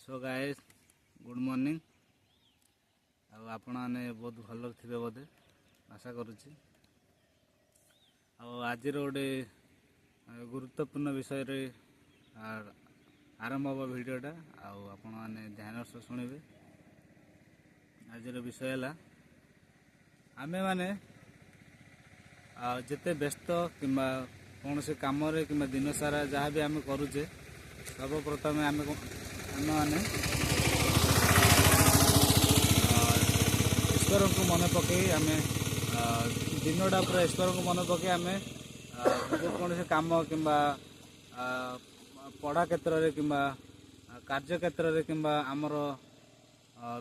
So guys good morning आपण मैंने बहुत भल थे बोधे आशा करुच्ची आज गोटे गुरुत्वपूर्ण विषय रे आरंभ हम भिडटा आपण मैंने ध्यान सह शुणे आज विषय है आमे माने जिते व्यस्त कि कौन से कम कि दिन सारा जहाँ भी आम करुचे सर्वप्रथम आम मैंने ईश्वर को मन पकई आम दिनटा पूरा ईश्वर को मन पकई आम कौन से कम कि पढ़ा क्षेत्र में कि कार्य क्षेत्र में कि आमर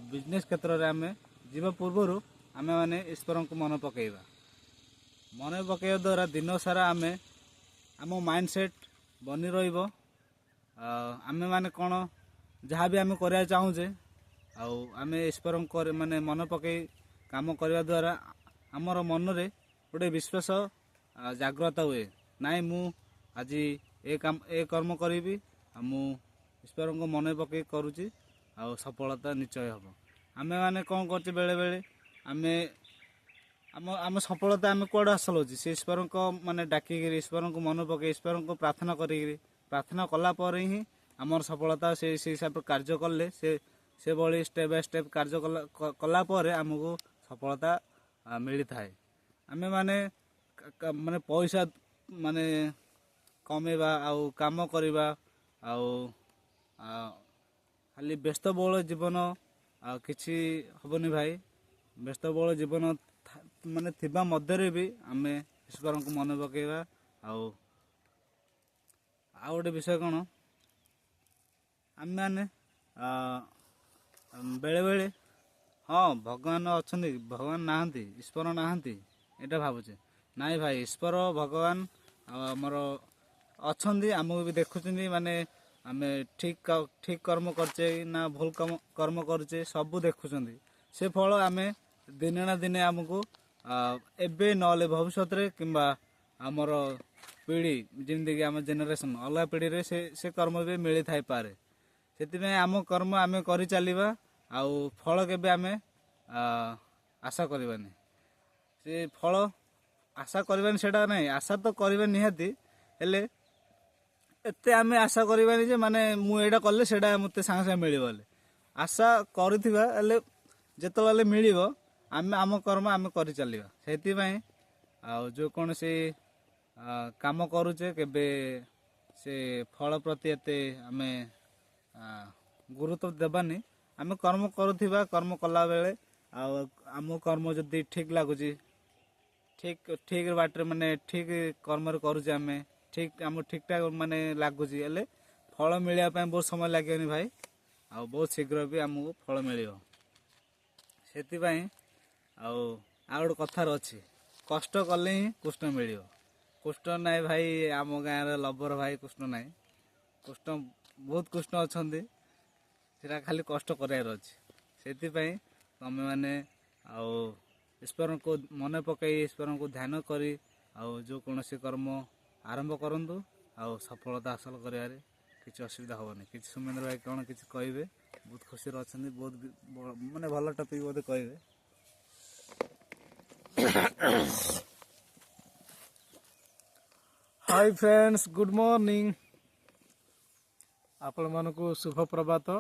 बिजनेस क्षेत्र में आम जीवा पूर्वर आम मैंने ईश्वर को मन पकईवा मन पकड़ा द्वारा दिन सारा आम आम माइंडसेट बनी रही आम माने कौन जहाँ भी आम करा चाहूचे आम ईश्वर माने मन पकई काम करने द्वारा आमर मन रे गोटे विश्वास जागृत हुए नाई मु आज ए कर्म करी मु ईश्वर को मन पकई करुच्ची सफलता निश्चय हम आम मैंने कौन कर बेले बेले आम आम सफलता आम कौड़ हासिल होची से ईश्वर को माने डाकिक ईश्वर को मन पकई ईश्वर को प्रार्थना करी प्रार्थना कलापर ही आमर सफलता से हिसाब से कार्य कले से भली स्टेप बाय स्टेप कार्य कलापर आमको सफलता मिली थाए आमे माने माने पैसा माने कमेबा आउ काम करवा आउ खाली व्यस्तबहुल जीवन किसी हबनी भाई व्यस्तबहुल जीवन माने थिबा मध्य भी आमे ईश्वर को मन पकईवा आउ गोटे विषय कौन आम मैंने बेले बेले हाँ भगवान अच्छा भगवान नहांती ईश्वर नहांती यहाँ भावुचे नाई भाई ईश्वर भगवान आमर अच्छा आमको भी देखुं माने आम ठीक ठीक कर्म करचे ना भूल कर्म करचे सब देखुं से फल आम दिने ना दिने आमको एबे नले भविष्य कि आमर पीढ़ी जमीक आम जेनेरेशन अलग पीढ़ी रे से कर्म भी मिली थाई पारे से आम कर्म आम कर चलवा आउ फल के आम आशा करवानी से फल आशा करवानी सेटा नहीं आशा तो करवा निहाती हेले एते आम आशा करवानी जे माने मु एटा कले सेटा मते सांगे सांगे मिलिबो आशा करथिबा हेले जेतबेले मिलिबो आम आम कर्म आम कर चलवा से जो कौन से काम करुचे केबे से फल प्रति एते आम गुरुत्व देवानी आम कर्म करुवा कर्म कला बेले आम कर्म जदि ठीक लगुच ठीक ठीक बाटे माने ठीक कर्म करुचे आम ठीक आम ठीक ठाक माने लगुच फल मिलने बहुत समय लगे भाई आ बहुत शीघ्र भी आमको फल मिल से गोटे कथार अच्छी कष्ट कले ही कृष्ण मिल कृष्ण नाई भाई आम गाँव लबर भाई कृष्ण नाई कृष्ण बहुत कृष्ण अच्छा से खाली कष्ट करार अच्छे से तुम मैंने ईश्वर को मन पकई ईश्वर को ध्यान करी जो कौन से कर्म आरंभ करूँ सफलता हासिल कर किसी असुविधा हेनी कि सुमेंद्र भाई कौन किसी कहे बहुत खुशी अच्छा बहुत माने भल टपिक बोधे कहे हाय फ्रेंड्स गुड मॉर्निंग आपण मानकु शुभ प्रभात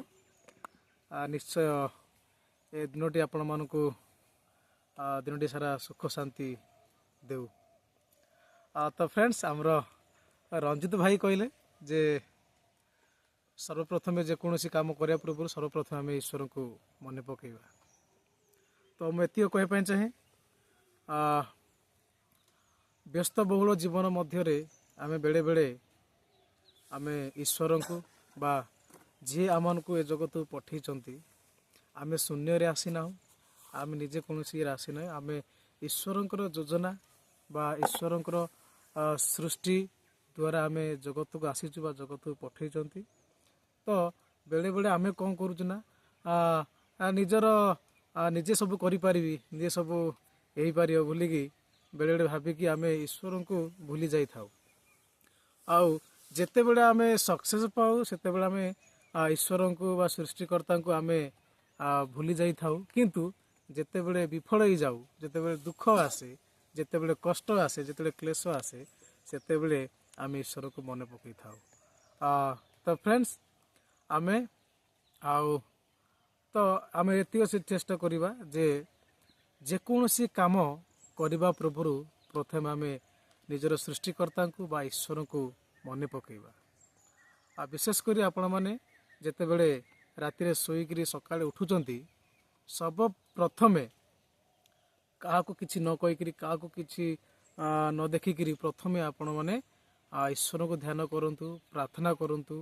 निश्चय ए दिनटी आपण मानकु दिनटी सारा सुख शांति देउ तो फ्रेंड्स आमर रंजित भाई कहले जे सर्वप्रथम जेकोसी काम करने पूर्व सर्वप्रथम आम ईश्वर को मन पकईवा तो मुझे कहवाई चाहे व्यस्तबहुल जीवन मध्य आम बेले बेले आम ईश्वर को बा जी आम को ए जगत पठे आम शून्य रे आसीना आम निजे कौन आसीना आम ईश्वर योजना बा ईश्वर सृष्टि द्वारा आम जगत को आसीचु बा जगत को पठे तो बेले बेले आम कौन करुचुना निजर निजे सब करी निजे सब यही पार बोलिकी बेले बेले भाविकी आम ईश्वर को भूली जाई थाउ आउ जेते बेले आम सक्सेस पाऊ सेते बेले आम ଈଶ୍ୱରଙ୍କୁ ବା ସୃଷ୍ଟିକର୍ତ୍ତାଙ୍କୁ ଆମେ ଭୁଲି ଯାଇଥାଉ, କିନ୍ତୁ ଯେତେବେଳେ ବିଫଳ ହେଇଯାଉ, ଯେତେବେଳେ ଦୁଃଖ ଆସେ, ଯେତେବେଳେ କଷ୍ଟ ଆସେ, ଯେତେବେଳେ କ୍ଲେଶ ଆସେ, ସେତେବେଳେ ଆମେ ଈଶ୍ୱରକୁ ମନେ ପକାଇଥାଉ। ତ ଫ୍ରେଣ୍ଡସ୍, ଆମେ ଆଉ ତ ଆମେ ଏତିକି ଚେଷ୍ଟା କରିବା ଯେ ଯେକୌଣସି କାମ କରିବା ପୂର୍ବରୁ ପ୍ରଥମେ ଆମେ ନିଜର ସୃଷ୍ଟିକର୍ତ୍ତାଙ୍କୁ ବା ଈଶ୍ୱରଙ୍କୁ ମନେ ପକାଇବା। ଆଉ ବିଶେଷ କରି ଆପଣମାନେ ଯେତେବେଳେ ରାତିରେ ଶୋଇକରି ସକାଳେ ଉଠୁଛନ୍ତି, ସର୍ବପ୍ରଥମେ କାହାକୁ କିଛି ନ କହିକିରି, କାହାକୁ କିଛି ନ ଦେଖିକିରି ପ୍ରଥମେ ଆପଣମାନେ ଈଶ୍ୱରଙ୍କୁ ଧ୍ୟାନ କରନ୍ତୁ, ପ୍ରାର୍ଥନା କରନ୍ତୁ,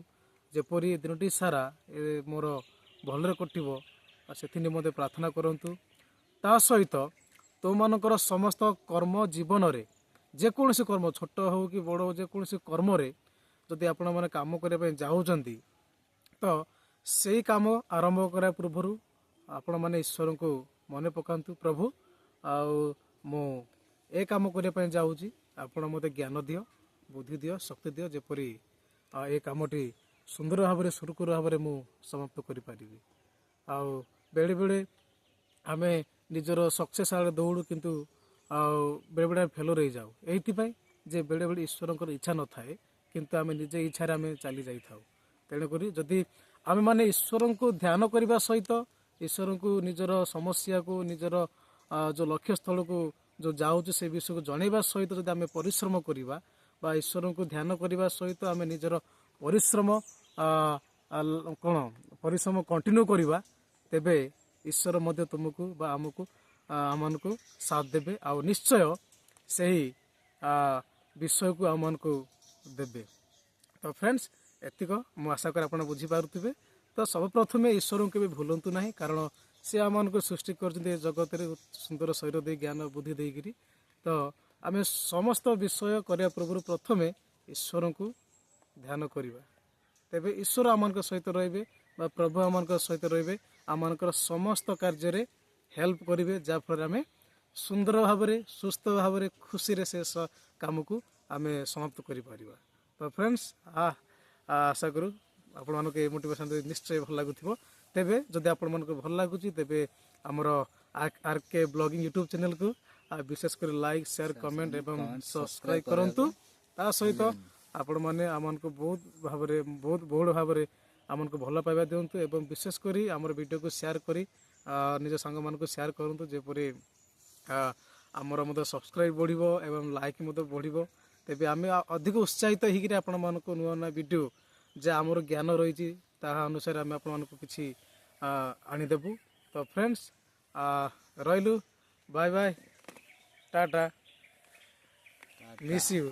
ଯେପରି ଦିନଟି ସାରା ମୋର ଭଲରେ କଟିବ, ସେଥି ନିମନ୍ତେ ପ୍ରାର୍ଥନା କରନ୍ତୁ। ତା ସହିତ ତୁମମାନଙ୍କର ସମସ୍ତ କର୍ମ ଜୀବନରେ, ଯେକୌଣସି କର୍ମ ଛୋଟ ହେଉ କି ବଡ଼ ହେଉ, ଯେକୌଣସି କର୍ମରେ ଯଦି ଆପଣମାନେ କାମ କରିବା ପାଇଁ ଯାଉଛନ୍ତି, ତ ସେଇ କାମ ଆରମ୍ଭ କରିବା ପୂର୍ବରୁ ଆପଣମାନେ ଈଶ୍ୱରଙ୍କୁ ମନେ ପକାନ୍ତୁ, ପ୍ରଭୁ ଆଉ ମୁଁ ଏ କାମ କରିବା ପାଇଁ ଯାଉଛି, ଆପଣ ମୋତେ ଜ୍ଞାନ ଦିଅ, ବୁଦ୍ଧି ଦିଅ, ଶକ୍ତି ଦିଅ, ଯେପରି ଏ କାମଟି ସୁନ୍ଦର ଭାବରେ ସୁରୁଖୁରୁ ଭାବରେ ମୁଁ ସମାପ୍ତ କରିପାରିବି। ଆଉ ବେଳେବେଳେ ଆମେ ନିଜର ସକ୍ସେସ୍ ଆଡ଼େ ଦୌଡ଼ୁ, କିନ୍ତୁ ଆଉ ବେଳେବେଳେ ଫେଲର ହେଇଯାଉ, ଏଇଥିପାଇଁ ଯେ ବେଳେବେଳେ ଈଶ୍ୱରଙ୍କର ଇଚ୍ଛା ନଥାଏ, କିନ୍ତୁ ଆମେ ନିଜ ଇଚ୍ଛାରେ ଆମେ ଚାଲି ଯାଇଥାଉ। ତେଣୁକରି ଯଦି ଆମେମାନେ ଈଶ୍ୱରଙ୍କୁ ଧ୍ୟାନ କରିବା ସହିତ ଈଶ୍ୱରଙ୍କୁ ନିଜର ସମସ୍ୟାକୁ, ନିଜର ଯେଉଁ ଲକ୍ଷ୍ୟସ୍ଥଳକୁ ଯେଉଁ ଯାଉଛୁ ସେ ବିଷୟକୁ ଜଣାଇବା ସହିତ ଯଦି ଆମେ ପରିଶ୍ରମ କରିବା ବା ଈଶ୍ୱରଙ୍କୁ ଧ୍ୟାନ କରିବା ସହିତ ଆମେ ନିଜର ପରିଶ୍ରମ ପରିଶ୍ରମ କଣ୍ଟିନ୍ୟୁ କରିବା, ତେବେ ଈଶ୍ୱର ମଧ୍ୟ ତୁମକୁ ବା ଆମମାନଙ୍କୁ ସାଥ ଦେବେ, ଆଉ ନିଶ୍ଚୟ ସେହି ବିଷୟକୁ ଆମମାନଙ୍କୁ ଦେବେ। ତ ଫ୍ରେଣ୍ଡସ୍, ଏତିକ ମୁଁ ଆଶା କରେ ଆପଣ ବୁଝିପାରୁଥିବେ। ତ ସର୍ବପ୍ରଥମେ ଈଶ୍ୱରଙ୍କୁ କେବେ ଭୁଲନ୍ତୁ ନାହିଁ, କାରଣ ସେ ଆମମାନଙ୍କୁ ସୃଷ୍ଟି କରିଛନ୍ତି ଏ ଜଗତରେ ସୁନ୍ଦର ଶରୀର ଦେଇ, ଜ୍ଞାନ ବୁଦ୍ଧି ଦେଇକିରି। ତ ଆମେ ସମସ୍ତ ବିଷୟ କରିବା ପୂର୍ବରୁ ପ୍ରଥମେ ଈଶ୍ୱରଙ୍କୁ ଧ୍ୟାନ କରିବା, ତେବେ ଈଶ୍ୱର ଆମମାନଙ୍କ ସହିତ ରହିବେ ବା ପ୍ରଭୁ ଆମମାନଙ୍କ ସହିତ ରହିବେ, ଆମମାନଙ୍କର ସମସ୍ତ କାର୍ଯ୍ୟରେ ହେଲ୍ପ କରିବେ, ଯାହାଫଳରେ ଆମେ ସୁନ୍ଦର ଭାବରେ, ସୁସ୍ଥ ଭାବରେ, ଖୁସିରେ ସେ କାମକୁ ଆମେ ସମାପ୍ତ କରିପାରିବା। ତ ଫ୍ରେଣ୍ଡସ୍, ଆଶା କରୁ ଆପଣମାନଙ୍କୁ ଏ ମୋଟିଭେସନ୍ ନିଶ୍ଚୟ ଭଲ ଲାଗୁଥିବ। ତେବେ ଯଦି ଆପଣମାନଙ୍କୁ ଭଲ ଲାଗୁଛି, ତେବେ ଆମର RK ବ୍ଲଗିଂ ୟୁଟ୍ୟୁବ୍ ଚ୍ୟାନେଲ୍କୁ ବିଶେଷ କରି ଲାଇକ୍, ସେୟାର, କମେଣ୍ଟ ଏବଂ ସବସ୍କ୍ରାଇବ୍ କରନ୍ତୁ। ତା ସହିତ ଆପଣମାନେ ଆମମାନଙ୍କୁ ବହୁତ ବହୁଳ ଭାବରେ ଆମକୁ ଭଲ ପାଇବା ଦିଅନ୍ତୁ ଏବଂ ବିଶେଷ କରି ଆମର ଭିଡ଼ିଓକୁ ସେୟାର କରି ନିଜ ସାଙ୍ଗମାନଙ୍କୁ ସେୟାର କରନ୍ତୁ, ଯେପରି ଆମର ମଧ୍ୟ ସବସ୍କ୍ରାଇବ୍ ବଢ଼ିବ ଏବଂ ଲାଇକ୍ ମଧ୍ୟ ବଢ଼ିବ। ତେବେ ଆମେ ଅଧିକ ଉତ୍ସାହିତ ହେଇକିରି ଆପଣମାନଙ୍କୁ ନୂଆ ନୂଆ ଭିଡ଼ିଓ ଯେ ଆମର ଜ୍ଞାନ ରହିଛି ତାହା ଅନୁସାରେ ଆମେ ଆପଣମାନଙ୍କୁ କିଛି ଆଣିଦେବୁ। ତ ଫ୍ରେଣ୍ଡସ୍, ରହିଲୁ, ବାଏ ବାଏ, ଟାଟା, ମିସ୍ ୟୁ।